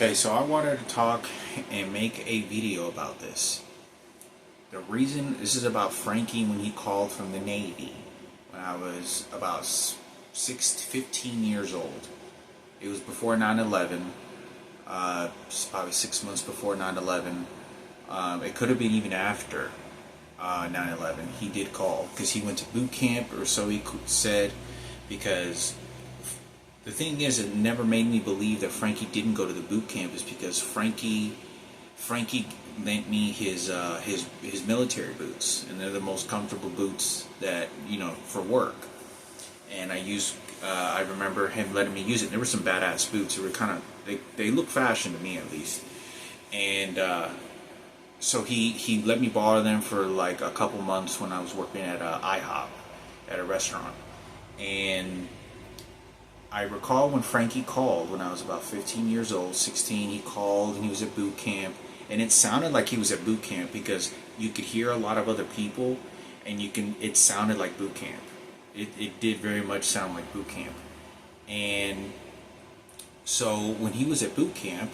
Okay, so I wanted to talk and make a video about this. The reason this is about Frankie when he called from the Navy when I was about 15 years old. It was before 9/11, probably 6 months before 9/11. It could have been even after 9/11. He did call because he went to boot camp, or so he said, because the thing is, it never made me believe that Frankie didn't go to the boot camp is because Frankie lent me his military boots, and they're the most comfortable boots that for work. And I remember him letting me use it. There were some badass boots. They were they look fashion to me at least. And so he let me borrow them for like a couple months when I was working at IHOP at a restaurant. And I recall when Frankie called when I was about 15 years old, 16, he called and he was at boot camp. And it sounded like he was at boot camp because you could hear a lot of other people and it sounded like boot camp. It did very much sound like boot camp. And so when he was at boot camp,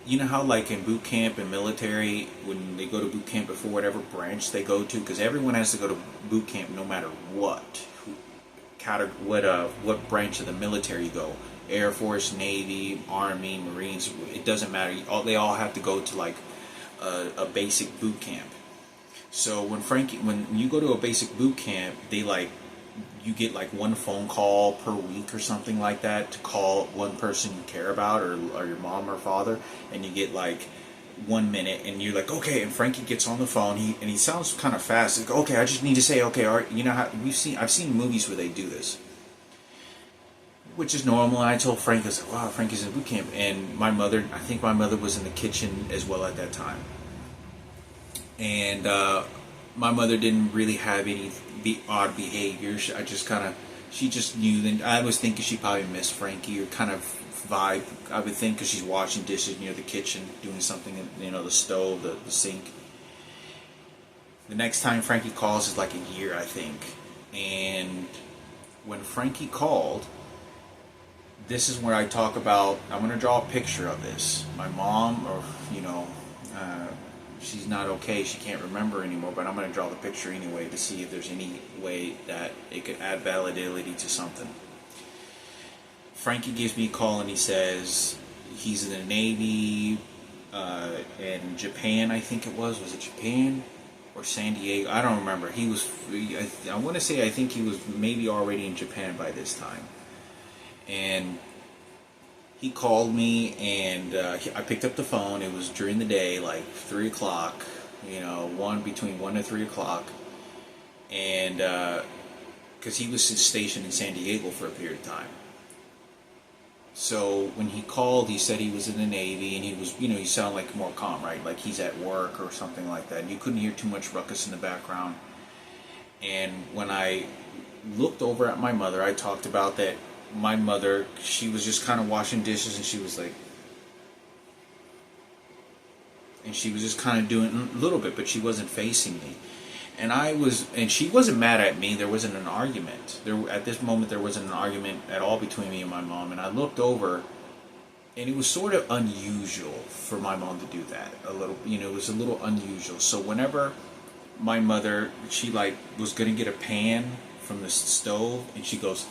you know how like in boot camp and military, when they go to boot camp before whatever branch they go to, because everyone has to go to boot camp no matter what branch of the military you go, Air Force, Navy, Army, Marines, it doesn't matter. They all have to go to like a basic boot camp. So when you go to a basic boot camp, you get like one phone call per week or something like that to call one person you care about, or your mom or father, and you get like 1 minute, and you're like, okay, and Frankie gets on the phone, he sounds kind of fast. Like, okay, I just need to say, okay, all right, you know how I've seen movies where they do this, which is normal. And I told Frank, I was like, wow, Frankie's in boot camp. And I think my mother was in the kitchen as well at that time. And my mother didn't really have any odd behavior. She just knew. Then I was thinking she probably missed Frankie, or kind of vibe, I would think, because she's washing dishes near the kitchen, doing something, the stove, the sink. The next time Frankie calls is like a year, I think. And when Frankie called, this is where I talk about, I'm going to draw a picture of this. My mom, she's not okay, she can't remember anymore, but I'm going to draw the picture anyway to see if there's any way that it could add validity to something. Frankie gives me a call and he says he's in the Navy in Japan, I think it was it Japan or San Diego? I don't remember. I want to say, I think he was maybe already in Japan by this time. And he called me, and I picked up the phone. It was during the day, like 3 o'clock, between 1 and 3 o'clock. And because he was stationed in San Diego for a period of time. So when he called, he said he was in the Navy, and he was, he sounded like more calm, right? Like he's at work or something like that. And you couldn't hear too much ruckus in the background. And when I looked over at my mother, I talked about that. My mother, she was just kind of washing dishes, and she was just kind of doing a little bit, but she wasn't facing me. And she wasn't mad at me. There wasn't an argument. At this moment, there wasn't an argument at all between me and my mom. And I looked over, and it was sort of unusual for my mom to do that. It was a little unusual. So whenever my mother, she was going to get a pan from the stove, and she goes,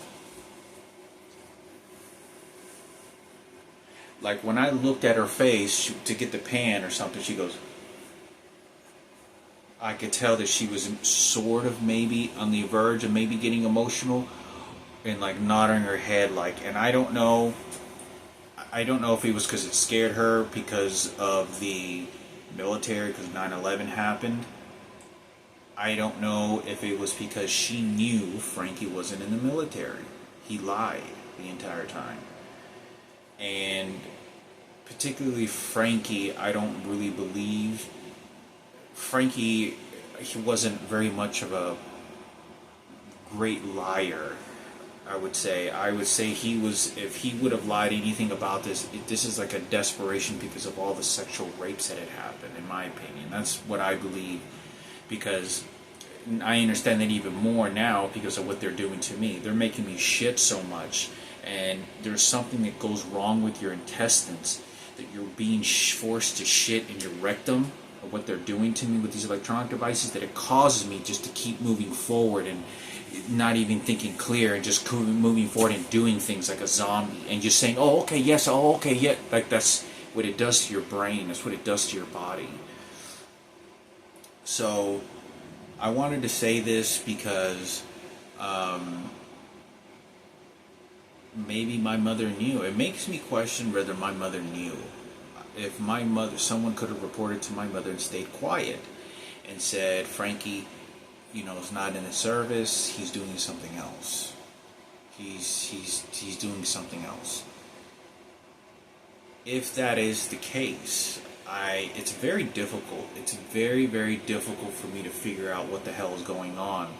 like when I looked at her face to get the pan or something, she goes, I could tell that she was sort of maybe on the verge of maybe getting emotional, and like nodding her head, and I don't know if it was because it scared her because of the military, because 9/11 happened. I don't know if it was because she knew Frankie wasn't in the military. He lied the entire time. And particularly Frankie, I don't really believe. Frankie, he wasn't very much of a great liar, I would say. I would say if he would have lied anything about this, this is like a desperation because of all the sexual rapes that had happened, in my opinion. That's what I believe, because I understand that even more now because of what they're doing to me. They're making me shit so much, and there's something that goes wrong with your intestines that you're being forced to shit in your rectum, or what they're doing to me with these electronic devices, that it causes me just to keep moving forward and not even thinking clear, and just moving forward and doing things like a zombie, and just saying, oh, okay, yes, oh, okay, yeah. Like, that's what it does to your brain. That's what it does to your body. So I wanted to say this because maybe my mother knew. It makes me question whether my mother knew. If my mother, someone could have reported to my mother and stayed quiet and said, Frankie, is not in the service. He's doing something else. He's doing something else. If that is the case, it's very difficult. It's very, very difficult for me to figure out what the hell is going on,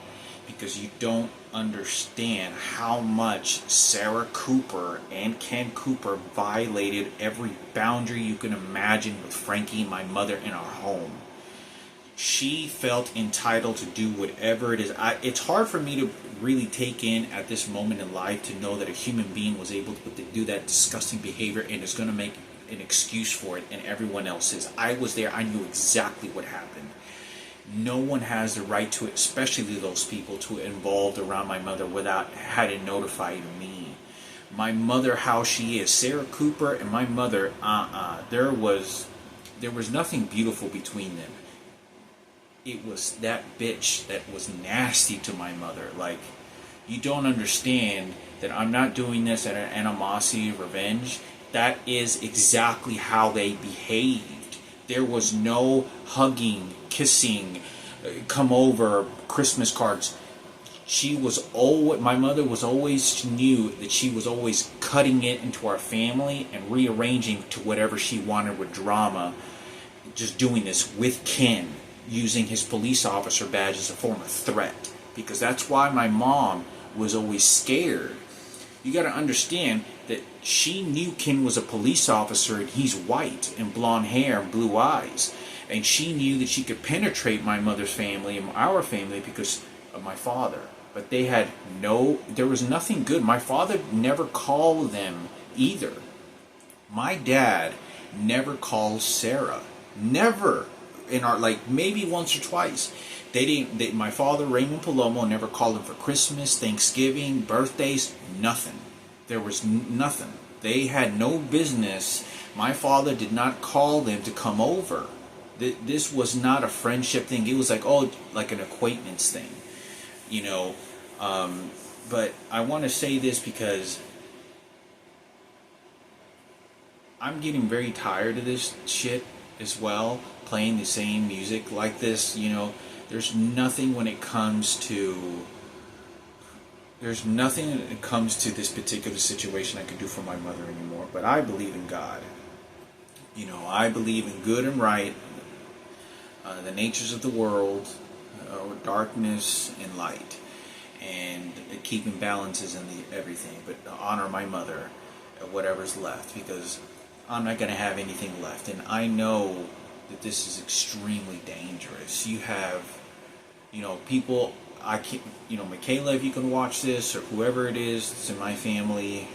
because you don't understand how much Sarah Cooper and Ken Cooper violated every boundary you can imagine with Frankie and my mother in our home. She felt entitled to do whatever it is. It's hard for me to really take in at this moment in life to know that a human being was able to do that disgusting behavior and is going to make an excuse for it, and everyone else is. I was there. I knew exactly what happened. No one has the right to, especially those people, to involved around my mother without having notified me. My mother, how she is, Sarah Cooper and my mother, there was nothing beautiful between them. It was that bitch that was nasty to my mother. Like, you don't understand that I'm not doing this out of animosity, revenge. That is exactly how they behaved. There was no hugging, kissing, come over, Christmas cards. My mother was always knew that she was always cutting it into our family and rearranging to whatever she wanted with drama. Just doing this with Ken, using his police officer badge as a form of threat. Because that's why my mom was always scared. You got to understand that she knew Ken was a police officer and he's white and blonde hair and blue eyes. And she knew that she could penetrate my mother's family and our family because of my father. But there was nothing good. My father never called them either. My dad never called Sarah. Never. Maybe once or twice. My father, Raymond Palomo, never called him for Christmas, Thanksgiving, birthdays, nothing. There was nothing. They had no business. My father did not call them to come over. This was not a friendship thing. It was like an acquaintance thing, But I want to say this because I'm getting very tired of this shit as well, playing the same music like this. There's nothing when it comes to this particular situation I can do for my mother anymore. But I believe in God. I believe in good and right, the natures of the world, darkness and light, and keeping balances in everything. But honor my mother, whatever's left, because I'm not going to have anything left. And I know that this is extremely dangerous. You have, people, Michaela, if you can watch this, or whoever it is that's in my family,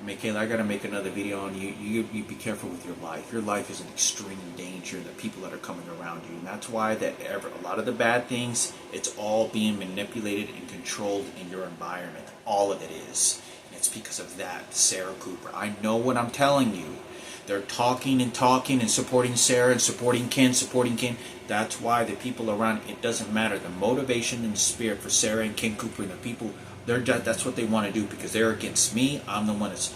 Michaela, I got to make another video on you. You be careful with your life. Your life is in extreme danger, the people that are coming around you. And that's why a lot of the bad things, it's all being manipulated and controlled in your environment. All of it is. And it's because of that, Sarah Cooper. I know what I'm telling you. They're talking and supporting Sarah and supporting Ken. That's why the people around, it doesn't matter. The motivation and the spirit for Sarah and Ken Cooper and the people, that's what they want to do, because they're against me. I'm the one that's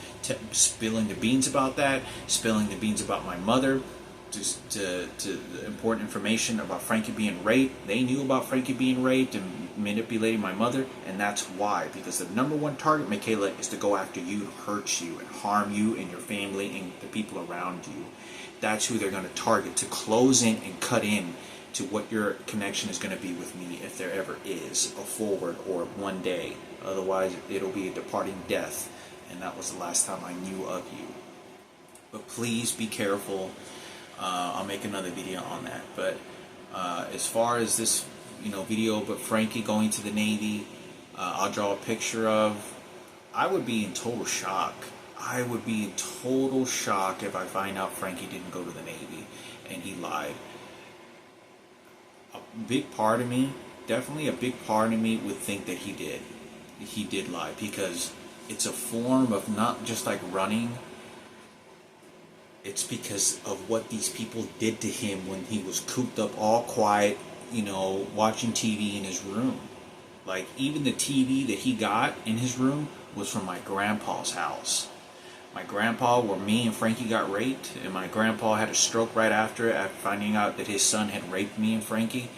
spilling the beans about that, spilling the beans about my mother, to important information about Frankie being raped. They knew about Frankie being raped and manipulating my mother, and that's why. Because the number one target, Michaela, is to go after you, hurt you, and harm you and your family and the people around you. That's who they're going to target, to close in and cut in to what your connection is going to be with me, if there ever is a forward or one day. Otherwise, it'll be a departing death, and that was the last time I knew of you. But please be careful. I'll make another video on that. But as far as this, video, but Frankie going to the Navy, I'll draw a picture of. I would be in total shock. I would be in total shock if I find out Frankie didn't go to the Navy and he lied. A big part of me, definitely a big part of me, would think that he did. He did lie, because it's a form of not just like running. It's because of what these people did to him when he was cooped up all quiet, watching TV in his room. Like, even the TV that he got in his room was from my grandpa's house. My grandpa, where me and Frankie got raped, and my grandpa had a stroke right after finding out that his son had raped me and Frankie.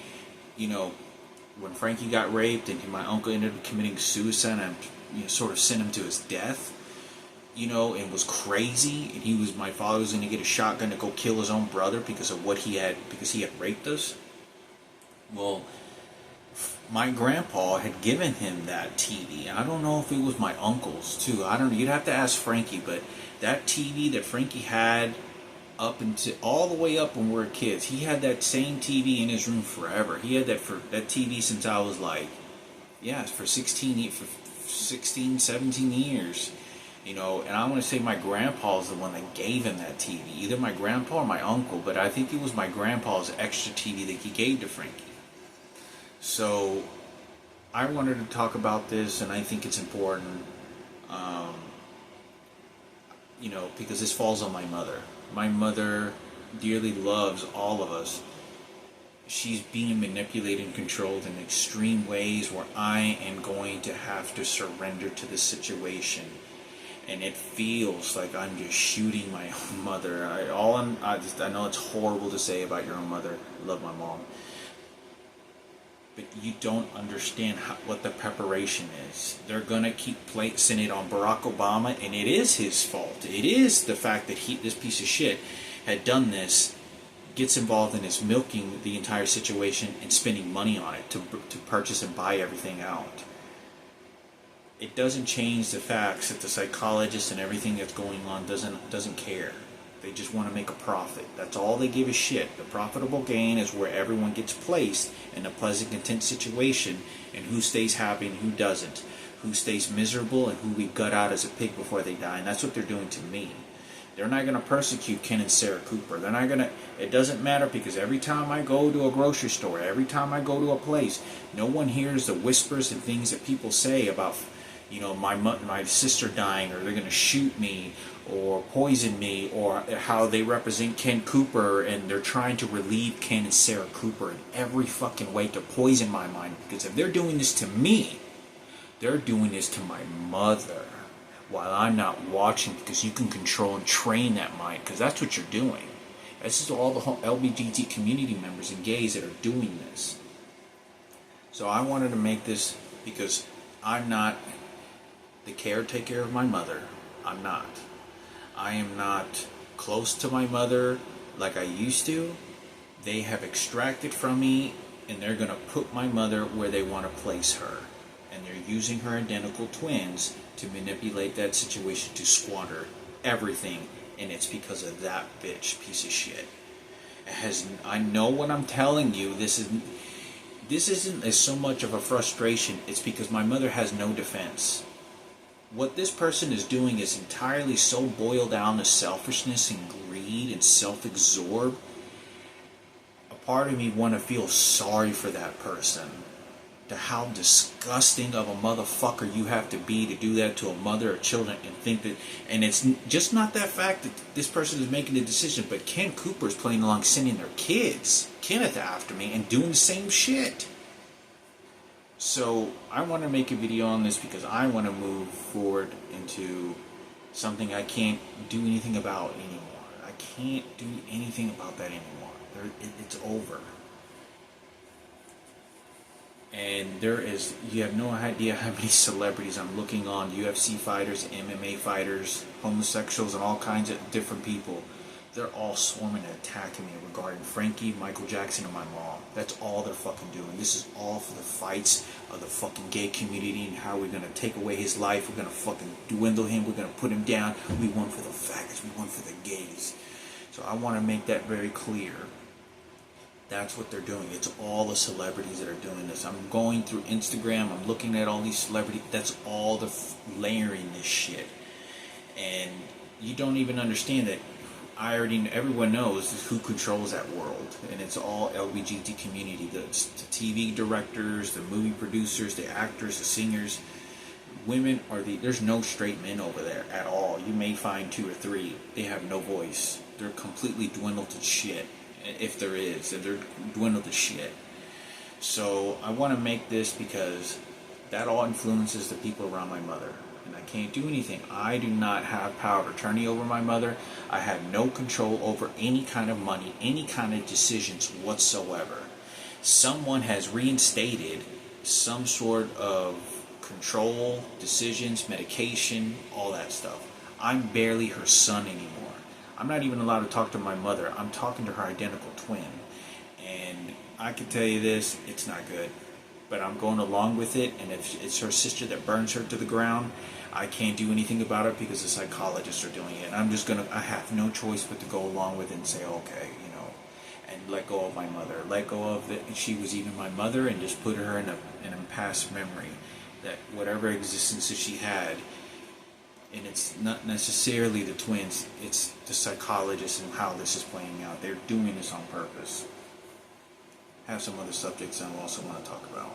When Frankie got raped and my uncle ended up committing suicide and sort of sent him to his death, and was crazy, and my father was going to get a shotgun to go kill his own brother because he had raped us. Well, my grandpa had given him that TV. I don't know if it was my uncle's too. You'd have to ask Frankie, but that TV that Frankie had up until all the way up when we were kids, he had that same TV in his room forever. He had that TV since I was for 16, 17 years. And I want to say my grandpa's the one that gave him that TV. Either my grandpa or my uncle, but I think it was my grandpa's extra TV that he gave to Frankie. So I wanted to talk about this, and I think it's important, because this falls on my mother. My mother dearly loves all of us. She's being manipulated and controlled in extreme ways where I am going to have to surrender to this situation. And it feels like I'm just shooting my own mother. I know it's horrible to say about your own mother. I love my mom. But you don't understand what the preparation is. They're going to keep placing it on Barack Obama, and it is his fault. It is the fact that this piece of shit had done this, gets involved in this milking the entire situation and spending money on it to purchase and buy everything out. It doesn't change the facts that the psychologists and everything that's going on doesn't care. They just want to make a profit. That's all they give a shit. The profitable gain is where everyone gets placed in a pleasant, content situation, and who stays happy and who doesn't. Who stays miserable and who we gut out as a pig before they die. And that's what they're doing to me. They're not going to persecute Ken and Sarah Cooper. They're not going to. It doesn't matter, because every time I go to a grocery store, every time I go to a place, no one hears the whispers and things that people say about, my sister dying, or they're going to shoot me, or poison me, or how they represent Ken Cooper, and they're trying to relieve Ken and Sarah Cooper in every fucking way to poison my mind. Because if they're doing this to me, they're doing this to my mother while I'm not watching, because you can control and train that mind, because that's what you're doing. This is all the LGBT community members and gays that are doing this. So I wanted to make this because I'm not the caretaker of my mother. I'm not. I am not close to my mother like I used to. They have extracted from me, and they're going to put my mother where they want to place her. And they're using her identical twins to manipulate that situation to squander everything. And it's because of that bitch piece of shit. I know what I'm telling you. This isn't as so much of a frustration. It's because my mother has no defense. What this person is doing is entirely so boiled down to selfishness and greed and self-absorbed. A part of me want to feel sorry for that person. To how disgusting of a motherfucker you have to be to do that to a mother or children, and think that, and it's just not that fact that this person is making the decision, but Ken Cooper's playing along, sending their kids, Kenneth, after me and doing the same shit. So I want to make a video on this because I want to move forward into something I can't do anything about anymore. I can't do anything about that anymore. It's over. And you have no idea how many celebrities I'm looking on, UFC fighters, MMA fighters, homosexuals, and all kinds of different people. They're all swarming and attacking me regarding Frankie, Michael Jackson, and my mom. That's all they're fucking doing. This is all for the fights of the fucking gay community and how we're going to take away his life. We're going to fucking dwindle him. We're going to put him down. We won for the faggots. We won for the gays. So I want to make that very clear. That's what they're doing. It's all the celebrities that are doing this. I'm going through Instagram. I'm looking at all these celebrities. That's all the layering this shit. And you don't even understand that. Everyone knows who controls that world, and it's all LGBT community. The TV directors, the movie producers, the actors, the singers. Women are there's no straight men over there at all. You may find 2 or 3. They have no voice. They're completely dwindled to shit. If there is, if they're dwindled to shit. So I want to make this because that all influences the people around my mother. And I can't do anything. I do not have power of attorney over my mother. I have no control over any kind of money, any kind of decisions whatsoever. Someone has reinstated some sort of control, decisions, medication, all that stuff. I'm barely her son anymore. I'm not even allowed to talk to my mother. I'm talking to her identical twin. And I can tell you this, it's not good. But I'm going along with it, and if it's her sister that burns her to the ground, I can't do anything about it because the psychologists are doing it. And I have no choice but to go along with it and say, okay, and let go of my mother. Let go of that she was even my mother, and just put her in a past memory. That whatever existence that she had, and it's not necessarily the twins, it's the psychologists and how this is playing out. They're doing this on purpose. I have some other subjects I also want to talk about.